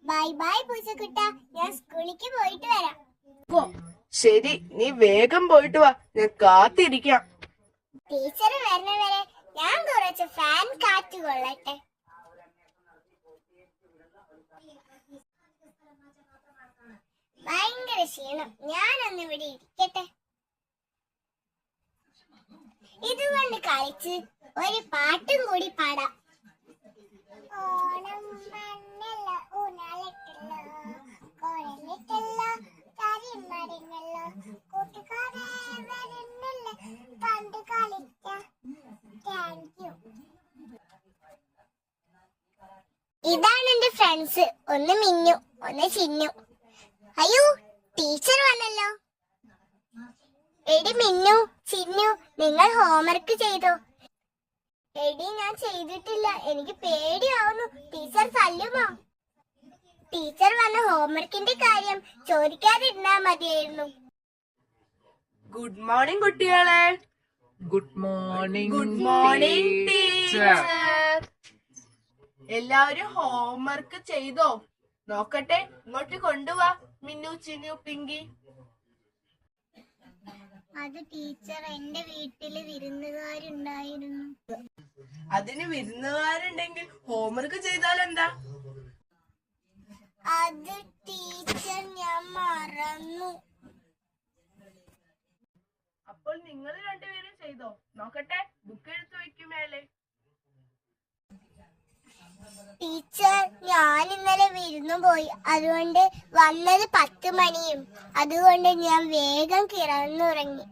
Bye bye പൂച്ചക്കുട്ട, ഞാൻ സ്കൂളിലേക്ക് പോയിട്ട് വരാം. ശരി, നീ വേഗം പോയിട്ട് വാ, ഞാൻ കാത്തിരിക്കാം. ടീച്ചർ വരുന്നവരെ ഞാൻ കുറച്ച് ഫാൻ കാറ്റ് കൊള്ളട്ടെ. ഭയങ്കര ക്ഷീണം, ഞാനൊന്ന് ഇവിടെ ഇരിക്കട്ടെ. ഇതുകൊണ്ട് കളിച്ച് ഒരു പാട്ടും കൂടി പാടാം. ഓണം മണ്ണല്ല ഊനാലിട്ടല്ല, കോഴലിട്ടല്ല കരിമരുന്നല്ല, കൂട്ടുകാരെ വരുന്നില്ല പണ്ട് കളിച്ച. Thank you. ഇതാണ് എന്റെ ഫ്രണ്ട്സ്. ഒന്ന് മിന്നു, ഒന്ന് ചിന്നു. അയ്യോ, ടീച്ചർ വന്നല്ലോ. എടി മിന്നു, ചിന്നു, നിങ്ങൾ ഹോംവർക്ക് ചെയ്തോ? എടി, ഞാൻ ചെയ്തിട്ടില്ല, എനിക്ക് പേടിയാവുന്നു. ടീച്ചർ തല്ലുമോ? ടീച്ചർ വന്ന ഹോംവർക്കിന്റെ കാര്യം ചോദിക്കാതിരുന്നാ മതിയായിരുന്നു. ഗുഡ് മോർണിംഗ് കുട്ടികളെ. Good morning. Good morning teacher. എല്ലാവരും ഹോംവർക്ക് ചെയ്തോ? നോക്കട്ടെ, ഇങ്ങോട്ട് കൊണ്ടുവാ മിന്നു, ചിന്നു, പിങ്കി. അത് ടീച്ചർ, എന്റെ വീട്ടില് വിരുന്നുകാരുണ്ടായിരുന്നു. അതിന് വിരുന്നുകാരുണ്ടെങ്കിൽ ഹോംവർക്ക് ചെയ്താൽ എന്താ? അത് ടീച്ചർ, ഞാൻ മറന്നു. അപ്പോൾ നിങ്ങൾ രണ്ടുപേരും ചെയ്തോ? നോക്കട്ടെ, ബുക്ക് എടുത്തു വെക്കും മേലെ. ടീച്ചർ, ഞാൻ ഇന്നലെ വിരുന്നു പോയി. അതുകൊണ്ട് വന്നത് 10 മണിയും. അതുകൊണ്ട് ഞാൻ വേഗം കിടന്നുറങ്ങി.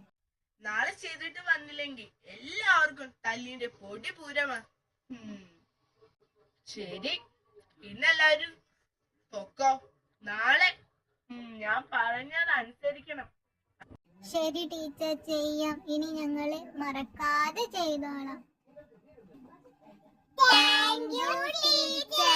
നാളെ ചെയ്തിട്ട് വന്നില്ലെങ്കിൽ എല്ലാവർക്കും തല്ലിന്റെ പൊടി പൂരമാ. ശരി, ഇന്നെല്ലാരും പൊക്കോ. നാളെ ഞാൻ പറഞ്ഞത് അനുസരിക്കണം. ശരി ടീച്ചർ, ചെയ്യാം. ഇനി ഞങ്ങള് മറക്കാതെ ചെയ്തോളാം. Thank you teacher.